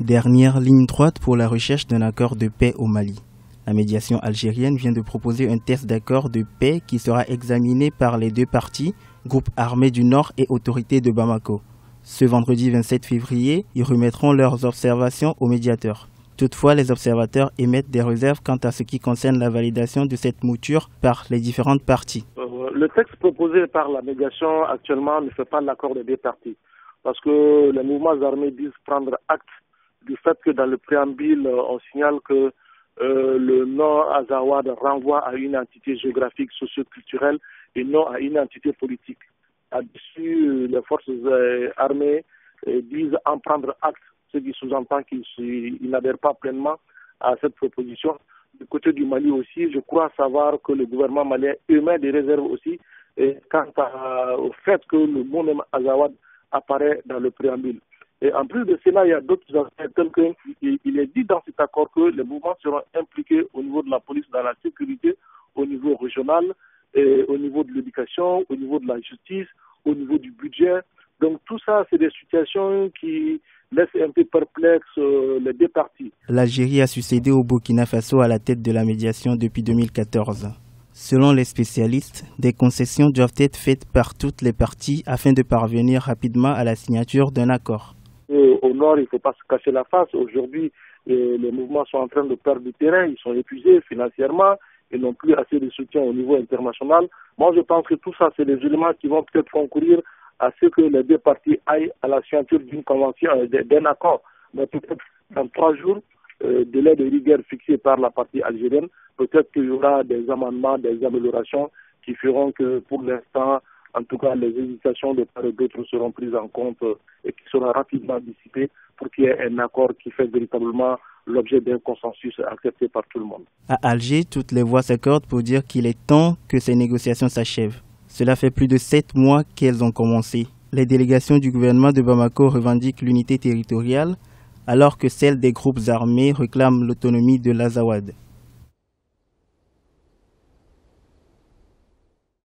Dernière ligne droite pour la recherche d'un accord de paix au Mali. La médiation algérienne vient de proposer un test d'accord de paix qui sera examiné par les deux parties, groupes armés du Nord et autorités de Bamako. Ce vendredi 27 février, ils remettront leurs observations aux médiateurs. Toutefois, les observateurs émettent des réserves quant à ce qui concerne la validation de cette mouture par les différentes parties. Le texte proposé par la médiation actuellement ne fait pas l'accord des deux parties, parce que les mouvements armés disent prendre acte du fait que dans le préambule, on signale que le Nord Azawad renvoie à une entité géographique, socio-culturelle et non à une entité politique. Là-dessus, les forces armées disent en prendre acte, ce qui sous-entend qu'ils n'adhèrent pas pleinement à cette proposition. Du côté du Mali aussi, je crois savoir que le gouvernement malien émet des réserves aussi quant au fait que le mot même Azawad apparaît dans le préambule. Et en plus de cela, il y a d'autres aspects tels qu'il est dit dans cet accord que les mouvements seront impliqués au niveau de la police, dans la sécurité, au niveau régional, et au niveau de l'éducation, au niveau de la justice, au niveau du budget. Donc tout ça, c'est des situations qui laissent un peu perplexes les deux parties. L'Algérie a succédé au Burkina Faso à la tête de la médiation depuis 2014. Selon les spécialistes, des concessions doivent être faites par toutes les parties afin de parvenir rapidement à la signature d'un accord. Au nord, il ne faut pas se cacher la face. Aujourd'hui, les mouvements sont en train de perdre du terrain, ils sont épuisés financièrement, ils n'ont plus assez de soutien au niveau international. Moi, je pense que tout ça, c'est des éléments qui vont peut-être concourir à ce que les deux parties aillent à la signature d'une convention, d'un accord. Mais peut-être dans 3 jours, délai de rigueur fixé par la partie algérienne, peut-être qu'il y aura des amendements, des améliorations qui feront que pour l'instant, en tout cas, les hésitations de part et d'autre seront prises en compte et qui seront rapidement dissipées pour qu'il y ait un accord qui fait véritablement l'objet d'un consensus accepté par tout le monde. À Alger, toutes les voix s'accordent pour dire qu'il est temps que ces négociations s'achèvent. Cela fait plus de 7 mois qu'elles ont commencé. Les délégations du gouvernement de Bamako revendiquent l'unité territoriale, alors que celles des groupes armés réclament l'autonomie de l'Azawad.